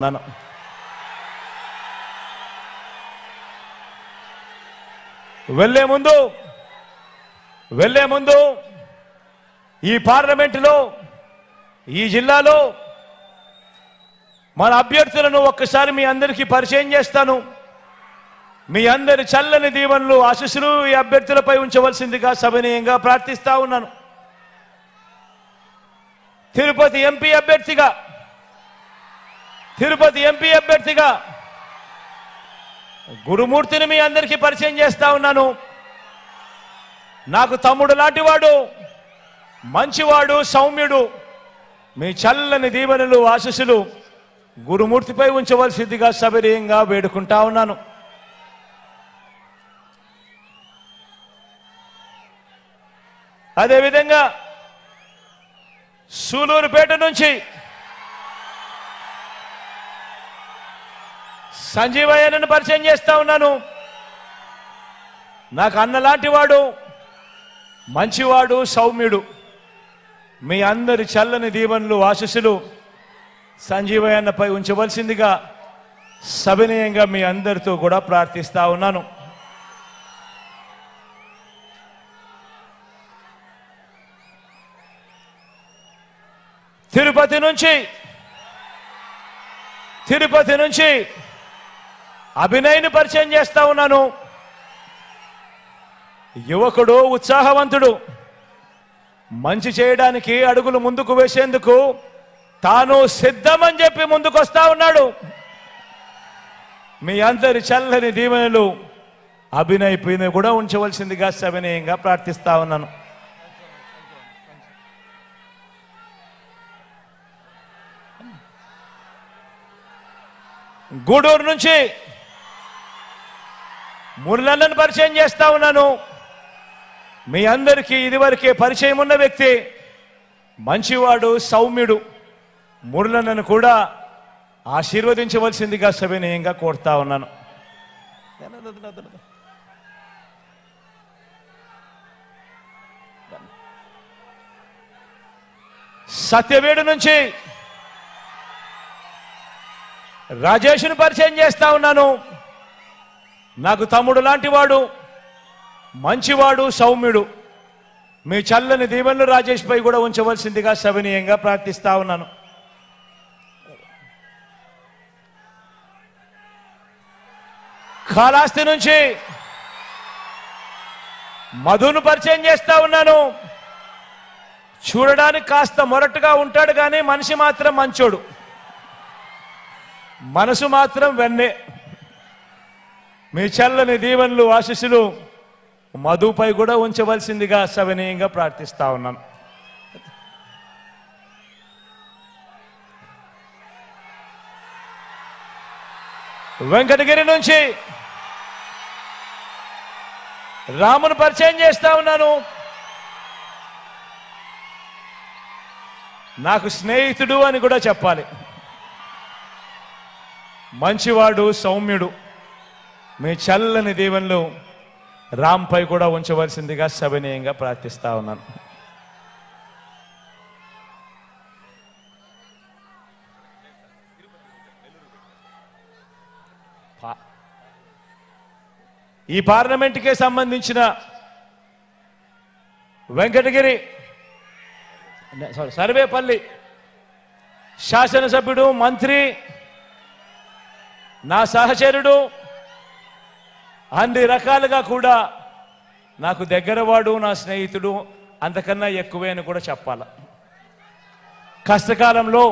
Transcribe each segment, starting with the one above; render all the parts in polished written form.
నన్ను వెళ్ళే ముందు ఈ పార్లమెంటులో ఈ జిల్లాలో మన అభ్యర్థులను ఒక్కసారి మీ అందరికీ పరిచయం చేస్తాను. మీ అందరి చల్లని దీవెనలు ఆశీస్సులు ఈ అభ్యర్థులపై ఉంచవలసిందిగా సవినయంగా ప్రార్థిస్తా ఉన్నాను. తిరుపతి ఎంపీ అభ్యర్థిగా గురుమూర్తిని మీ అందరికీ పరిచయం చేస్తా ఉన్నాను. నాకు తమ్ముడు లాంటివాడు, మంచివాడు, సౌమ్యుడు. మీ చల్లని దీవెనలు ఆశీస్సులు గురుమూర్తిపై ఉంచవలసిందిగా సవినయంగా వేడుకుంటా ఉన్నాను. అదేవిధంగా సూలూరుపేట నుంచి సంజీవయ్యను పరిచయం చేస్తా ఉన్నాను. నాకు అన్నలాంటి వాడు, మంచివాడు, సౌమ్యుడు. మీ అందరి చల్లని దీవెనలు ఆశీస్సులు సంజీవయ్యపై ఉంచవలసిందిగా సవినయంగా మీ అందరితో కూడా ప్రార్థిస్తా ఉన్నాను. తిరుపతి నుంచి అభినయ్ని పరిచయం చేస్తా ఉన్నాను. యువకుడు, ఉత్సాహవంతుడు, మంచి చేయడానికి అడుగులు ముందుకు వేసేందుకు తాను సిద్ధమని చెప్పి ముందుకు వస్తా ఉన్నాడు. మీ అందరి చల్లని దీవెనలు అభినయ్ పైన కూడా ఉంచవలసిందిగా సవినయంగా ప్రార్థిస్తా ఉన్నాను. గూడూరు నుంచి మురళన్నను పరిచయం చేస్తా ఉన్నాను. మీ అందరికీ ఇదివరకే పరిచయం ఉన్న వ్యక్తి, మంచివాడు, సౌమ్యుడు. మురళన్నను కూడా ఆశీర్వదించవలసిందిగా సవినయంగా కోరుతా ఉన్నాను. సత్యవేడు నుంచి రాజేష్ను పరిచయం చేస్తా ఉన్నాను. నాకు తమ్ముడు లాంటి వాడు, మంచివాడు, సౌమ్యుడు. మీ చల్లని దీవెనలు రాజేష్ పై కూడా ఉంచవలసిందిగా సవినయంగా ప్రార్థిస్తా ఉన్నాను. కాళహస్తి నుంచి మధును పరిచయం చేస్తా ఉన్నాను. చూడడానికి కాస్త మొరటుగా ఉంటాడు కానీ మనిషి మాత్రం మంచోడు, మనసు మాత్రం వెన్నే. మీ చల్లని దీవెనలు ఆశీస్సులు మధుపై కూడా ఉంచవలసిందిగా సవినయంగా ప్రార్థిస్తా ఉన్నాను. వెంకటగిరి నుంచి రామును పరిచయం చేస్తా ఉన్నాను. నాకు స్నేహితుడు అని కూడా చెప్పాలి. మంచివాడు, సౌమ్యుడు. మీ చల్లని దీవెనలు రాంపై కూడా ఉంచవలసిందిగా సవినయంగా ప్రార్థిస్తా ఉన్నాను. ఈ పార్లమెంటుకే సంబంధించిన వెంకటగిరి సర్వేపల్లి శాసనసభ్యుడు, మంత్రి, నా సహచరుడు, అన్ని రకాలుగా కూడా నాకు దగ్గరవాడు, నా స్నేహితుడు, అంతకన్నా ఎక్కువే అని కూడా చెప్పాల. కష్టకాలంలో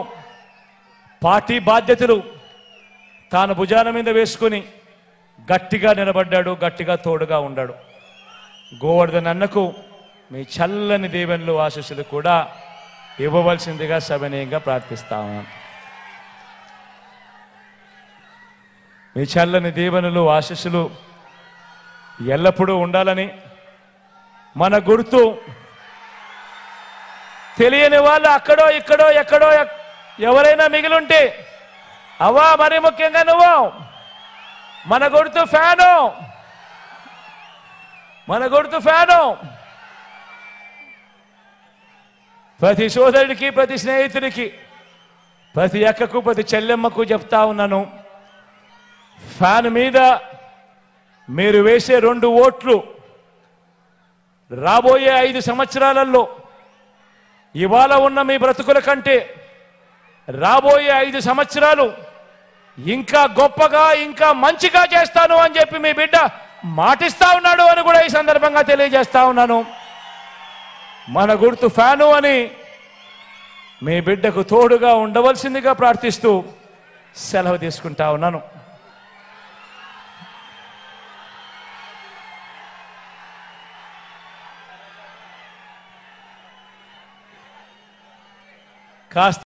పార్టీ బాధ్యతలు తాను భుజాన మీద వేసుకుని గట్టిగా నిలబడ్డాడు, గట్టిగా తోడుగా ఉన్నాడు. గోవర్ధన్ అన్నకు మీ చల్లని దీవెనలు ఆశీస్సులు కూడా ఇవ్వవలసిందిగా సవినయంగా ప్రార్థిస్తాము. మీ చల్లని దీవెనలు ఆశీస్సులు ఎల్లప్పుడూ ఉండాలని, మన గుర్తు తెలియని వాళ్ళు అక్కడో ఇక్కడో ఎక్కడో ఎవరైనా మిగిలుంటే, అవ్వా మరి ముఖ్యంగా నువ్వు మన గుర్తు ఫ్యాను. ప్రతి సోదరుడికి, ప్రతి స్నేహితుడికి ప్రతి అక్కకు ప్రతి చెల్లెమ్మకు చెప్తా ఉన్నాను, ఫ్యాన్ మీద మీరు వేసే 2 ఓట్లు రాబోయే 5 సంవత్సరాలలో ఇవాళ ఉన్న మీ బ్రతుకుల కంటే రాబోయే 5 సంవత్సరాలు ఇంకా గొప్పగా ఇంకా మంచిగా చేస్తాను అని చెప్పి మీ బిడ్డ మాటిస్తా ఉన్నాడు అని కూడా ఈ సందర్భంగా తెలియజేస్తా ఉన్నాను. మన గుర్తు ఫ్యాను అని మీ బిడ్డకు తోడుగా ఉండవలసిందిగా ప్రార్థిస్తూ సెలవు తీసుకుంటా ఉన్నాను. కాస్త